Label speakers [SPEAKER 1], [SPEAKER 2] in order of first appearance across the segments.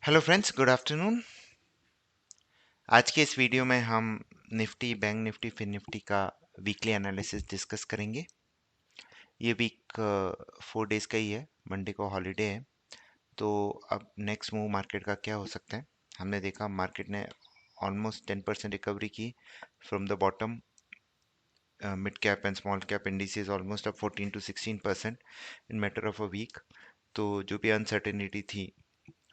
[SPEAKER 1] Hello friends, good afternoon. आज के इस वीडियो में हम Nifty, bank Nifty, fin Nifty का वीकली एनालिसिस डिस्कस करेंगे। ये वीक 4 डेज का ही है, मंडे को हॉलीडे है। तो अब नेक्स्ट मूव मार्केट का क्या हो सकता है। हमने देखा मार्केट ने ऑलमोस्ट 10% रिकवरी की from the bottom. Mid cap and small cap indices almost अब 14 to 16% in matter of a week. तो जो भी अनसर्टेनिटी थी,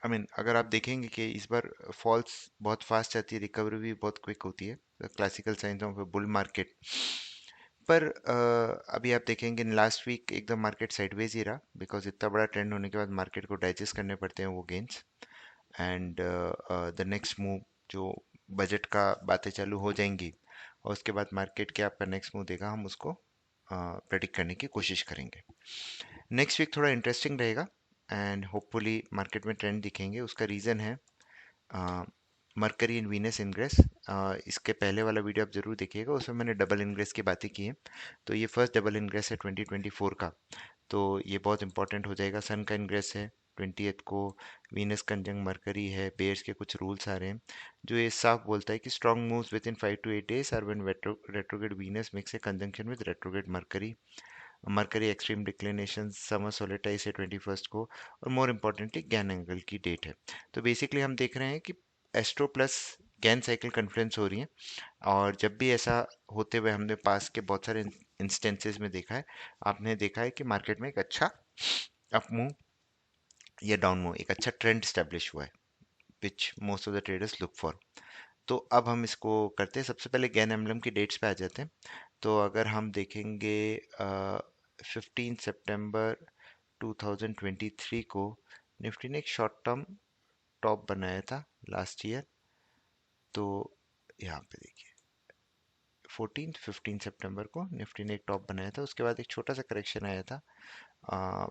[SPEAKER 1] अगर आप देखेंगे कि इस बार फॉल्स बहुत फास्ट आती है, रिकवरी भी बहुत क्विक होती है, classical science of bull market. पर अभी आप देखेंगे लास्ट वीक एकदम मार्केट साइडवेज ही रहा, बिकॉज इतना बड़ा ट्रेंड होने के बाद मार्केट को डाइजेस्ट करने पड़ते हैं वो gains. And the next move जो बजट का बातें चालू हो जाएंगी और उसके बाद मार्केट क्या आपका नेक्स्ट मूव देगा, हम उसको प्रेडिक्ट करने की कोशिश करेंगे। नेक्स्ट वीक थोड़ा इंटरेस्टिंग रहेगा एंड होपफुली मार्केट में ट्रेंड दिखेंगे। उसका रीज़न है मरकरी एंड वीनस इनग्रेस। इसके पहले वाला वीडियो आप जरूर देखिएगा, उसमें मैंने डबल इनग्रेस की बातें की हैं। तो ये फर्स्ट डबल इनग्रेस है 2024 का। तो ये बहुत इंपॉर्टेंट हो जाएगा। सन का इनग्रेस है 20th को, वीनस कंजंक्ट मरकरी है, बेयर्स के कुछ रूल्स आ रहे हैं जो ये साफ बोलता है कि strong moves within 5 to 8 days or when retrograde Venus makes a conjunction with retrograde Mercury. Mercury extreme declination summer solstice है 21st को, और मोर इम्पोर्टेंटली गैन एंगल की डेट है। तो बेसिकली हम देख रहे हैं कि astro plus Gann cycle confluence हो रही है। और जब भी ऐसा होते हुए हमने पास के बहुत सारे इंस्टेंसेस में देखा है, आपने देखा है कि मार्केट में एक अच्छा अप मूव या डाउन मूव, एक अच्छा ट्रेंड स्टैब्लिश हुआ है, which most of the traders look for. तो अब हम इसको करते हैं। सबसे पहले गैन एम्बलम की डेट्स पे आ जाते हैं। तो अगर हम देखेंगे 15 सितंबर 2023 को निफ्टी ने एक शॉर्ट टर्म टॉप बनाया था लास्ट ईयर। तो यहाँ पे देखिए 15 सितंबर को निफ्टी ने एक टॉप बनाया था, उसके बाद एक छोटा सा करेक्शन आया था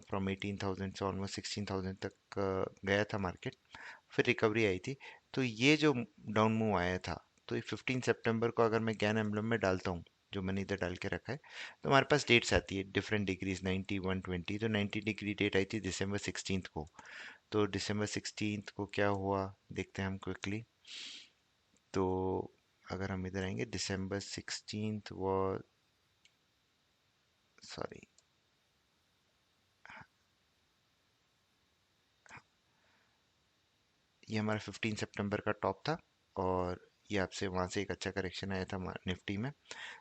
[SPEAKER 1] फ्रॉम 18,000 से ऑलमोस्ट 16,000 तक गया था मार्केट। फिर रिकवरी आई थी। तो ये जो डाउन मूव आया था, तो ये 15 सितंबर को अगर मैं गैन एम्बलम में डालता हूँ, जो मैंने इधर डाल के रखा है, तो हमारे पास डेट्स आती है डिफरेंट डिग्रीज, 90, 120। तो 90 डिग्री डेट आई थी December 16 को। तो December 16 को क्या हुआ देखते हैं हम क्विकली। तो अगर हम इधर आएंगे, December 16 वो, सॉरी, ये हमारा 15 सितंबर का टॉप था। और ये आपसे वहाँ से एक अच्छा करेक्शन आया था निफ्टी में।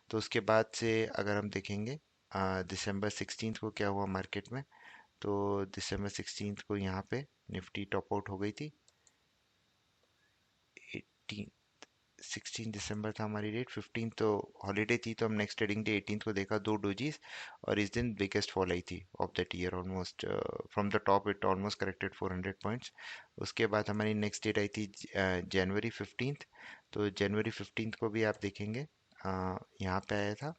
[SPEAKER 1] तो उसके बाद से अगर हम देखेंगे December 16 को क्या हुआ मार्केट में, तो December 16 को यहाँ पे निफ्टी टॉप आउट हो गई थी। 18 16 दिसंबर था हमारी डेट, 15 तो हॉलीडे थी, तो हम नेक्स्ट ट्रेडिंग डे 18 को देखा, दो डोजीज। और इस दिन बिगेस्ट फॉल आई थी of that year, almost from the top it almost corrected 400 points. उसके बाद हमारी नेक्स्ट डेट आई थी January 15। तो January 15 को भी आप देखेंगे यहाँ पे आया था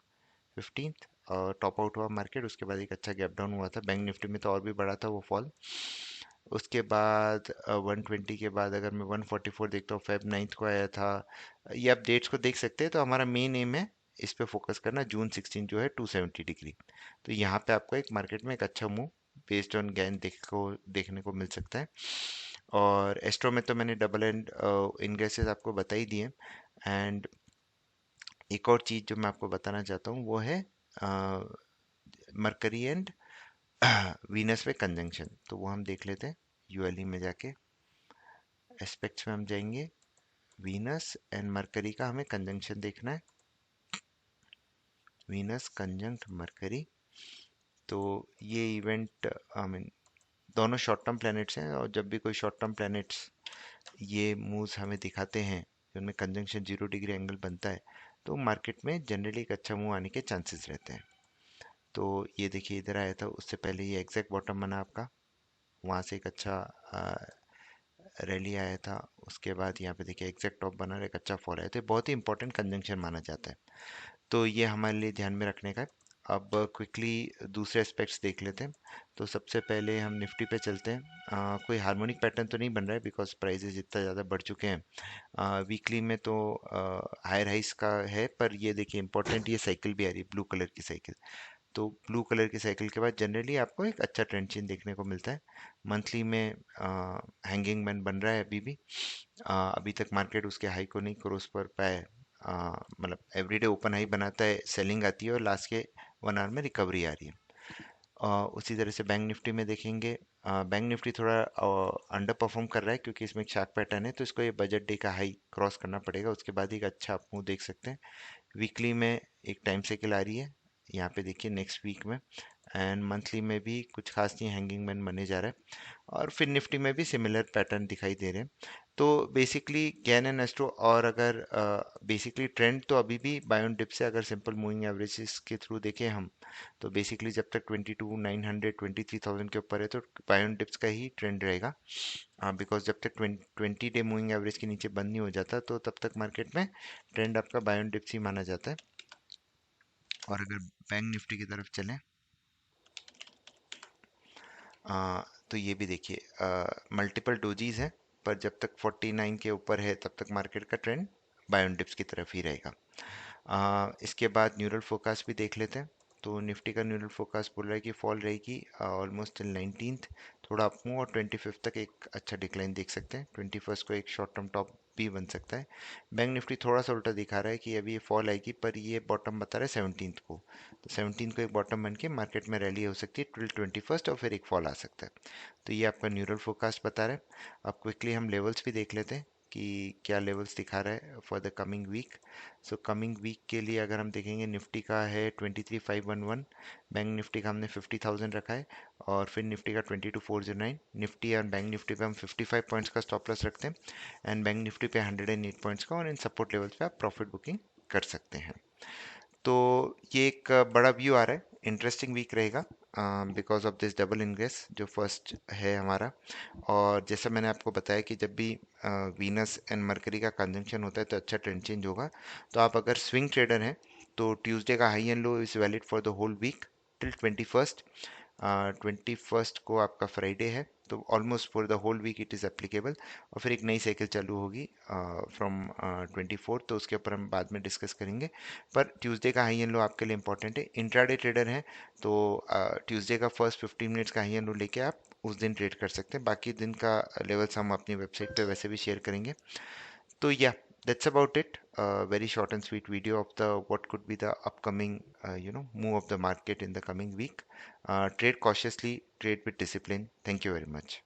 [SPEAKER 1] 15th, टॉप आउट हुआ मार्केट। उसके बाद एक अच्छा गैप डाउन हुआ था। बैंक निफ्टी में तो और भी बड़ा था वो फॉल। उसके बाद 120 के बाद अगर मैं 144 देखता हूँ, Feb 9 को आया था। ये आप डेट्स को देख सकते हैं। तो हमारा मेन एम है इस पे फोकस करना। June 16 जो है 270 डिग्री। तो यहाँ पे आपको एक मार्केट में एक अच्छा मूव बेस्ड ऑन गैन देखने को मिल सकता है। और एस्ट्रो में तो मैंने डबल एंड इनग्रेसेस आपको बता ही दिए। एंड एक और चीज़ जो मैं आपको बताना चाहता हूँ वो है मरकरी एंड वीनस में कंजंक्शन। तो वो हम देख लेते हैं। यूएलई में जाके एस्पेक्ट्स में हम जाएंगे। वीनस एंड मरकरी का हमें कंजंक्शन देखना है। Venus conjunct mercury. तो ये इवेंट दोनों शॉर्ट टर्म प्लैनेट्स हैं, और जब भी कोई शॉर्ट टर्म प्लैनेट्स ये मूव्स हमें दिखाते हैं, उनमें कंजंक्शन 0 डिग्री एंगल बनता है, तो मार्केट में जनरली एक अच्छा मूव आने के चांसेस रहते हैं। तो ये देखिए इधर आया था, उससे पहले ये एग्जैक्ट बॉटम बना आपका, वहाँ से एक अच्छा रैली आया था। उसके बाद यहाँ पे देखिए एग्जैक्ट टॉप बना और एक अच्छा फॉल आया, तो ये बहुत ही इंपॉर्टेंट कंजंक्शन माना जाता है। तो ये हमारे लिए ध्यान में रखने का है। अब क्विकली दूसरे एस्पेक्ट्स देख लेते हैं। तो सबसे पहले हम निफ्टी पे चलते हैं। कोई हार्मोनिक पैटर्न तो नहीं बन रहा है, बिकॉज प्राइजेज इतना ज़्यादा बढ़ चुके हैं। वीकली में तो हायर हाइस का है, पर ये देखिए इंपॉर्टेंट, ये साइकिल भी आ रही है, ब्लू कलर की साइकिल। तो ब्लू कलर की साइकिल के बाद जनरली आपको एक अच्छा ट्रेंड चेंज देखने को मिलता है। मंथली में हैंगिंग मैन बन रहा है अभी भी। अभी तक मार्केट उसके हाई को नहीं क्रॉस कर पाए। मतलब एवरीडे ओपन हाई बनाता है, सेलिंग आती है और लास्ट के 1 आवर में रिकवरी आ रही है। उसी तरह से बैंक निफ्टी में देखेंगे। बैंक निफ्टी थोड़ा अंडर परफॉर्म कर रहा है क्योंकि इसमें एक शार्प पैटर्न है, तो इसको ये बजट डे का हाई क्रॉस करना पड़ेगा, उसके बाद एक अच्छा आप मूव देख सकते हैं। वीकली में एक टाइम साइकिल आ रही है, यहाँ पे देखिए नेक्स्ट वीक में। एंड मंथली में भी कुछ खास नहीं, हैंगिंग मैन बने जा रहा है। और फिर निफ्टी में भी सिमिलर पैटर्न दिखाई दे रहे हैं। तो बेसिकली गैन एंड एस्ट्रो, और अगर बेसिकली ट्रेंड तो अभी भी बाय ऑन डिप से अगर सिंपल मूविंग एवरेजेस के थ्रू देखें हम, तो बेसिकली जब तक 22,900 23,000 के ऊपर है तो बाय ऑन डिप्स का ही ट्रेंड रहेगा। बिकॉज जब तक 20 डे मूविंग एवरेज के नीचे बंद नहीं हो जाता तो तब तक मार्केट में ट्रेंड आपका बाय ऑन डिप्स ही माना जाता है। और अगर बैंक निफ्टी की तरफ चलें, तो ये भी देखिए मल्टीपल डोजीज हैं, पर जब तक 49 के ऊपर है तब तक मार्केट का ट्रेंड बाय ऑन डिप्स की तरफ ही रहेगा। इसके बाद न्यूरल फोकास्ट भी देख लेते हैं। तो निफ्टी का न्यूरल फोकास्ट बोल रहा है कि फॉल रहेगी ऑलमोस्ट टिल 19th, थोड़ा अप मूव, और 25th तक एक अच्छा डिक्लाइन देख सकते हैं। 21st को एक शॉर्ट टर्म टॉप भी बन सकता है। बैंक निफ्टी थोड़ा सा उल्टा दिखा रहा है कि अभी ये फॉल आएगी, पर ये बॉटम बता रहा है 17th को, तो 17th को एक बॉटम बन के मार्केट में रैली हो सकती है टिल 21st, और फिर एक फॉल आ सकता है। तो ये आपका न्यूरल फोरकास्ट बता रहा है। अब क्विकली हम लेवल्स भी देख लेते हैं कि क्या लेवल्स दिखा रहा है for the coming week. So coming week के लिए अगर हम देखेंगे, निफ्टी का है 23,511, बैंक निफ्टी का हमने 50,000 रखा है, और फिर निफ्टी का 22,409। निफ्टी और बैंक निफ्टी पे हम 55 पॉइंट्स का स्टॉप लॉस रखते हैं, एंड बैंक निफ्टी पे 108 पॉइंट्स का, और इन सपोर्ट लेवल्स पे आप प्रॉफिट बुकिंग कर सकते हैं। तो ये एक बड़ा व्यू आ रहा है, इंटरेस्टिंग वीक रहेगा because of this double ingress जो फर्स्ट है हमारा। और जैसा मैंने आपको बताया कि जब भी वीनस एंड मरकरी का कंजंक्शन होता है तो अच्छा ट्रेंड चेंज होगा। तो आप अगर स्विंग ट्रेडर हैं तो ट्यूसडे का high and low is valid for the whole week till 21st। 21st को आपका फ्राइडे है, तो almost for the whole week it is applicable. और फिर एक नई साइकिल चालू होगी फ्रॉम 24, तो उसके ऊपर हम बाद में डिस्कस करेंगे। पर ट्यूसडे का हाई एंड लो आपके लिए इंपॉर्टेंट है। इंट्राडे ट्रेडर हैं तो ट्यूसडे का फर्स्ट 15 मिनट्स का हाई एंड लो लेके आप उस दिन ट्रेड कर सकते हैं। बाकी दिन का लेवल्स हम अपनी वेबसाइट पे वैसे भी शेयर करेंगे। तो या, that's about it. Very short and sweet video of the what could be the upcoming move of the market in the coming week. Trade cautiously, trade with discipline. Thank you very much.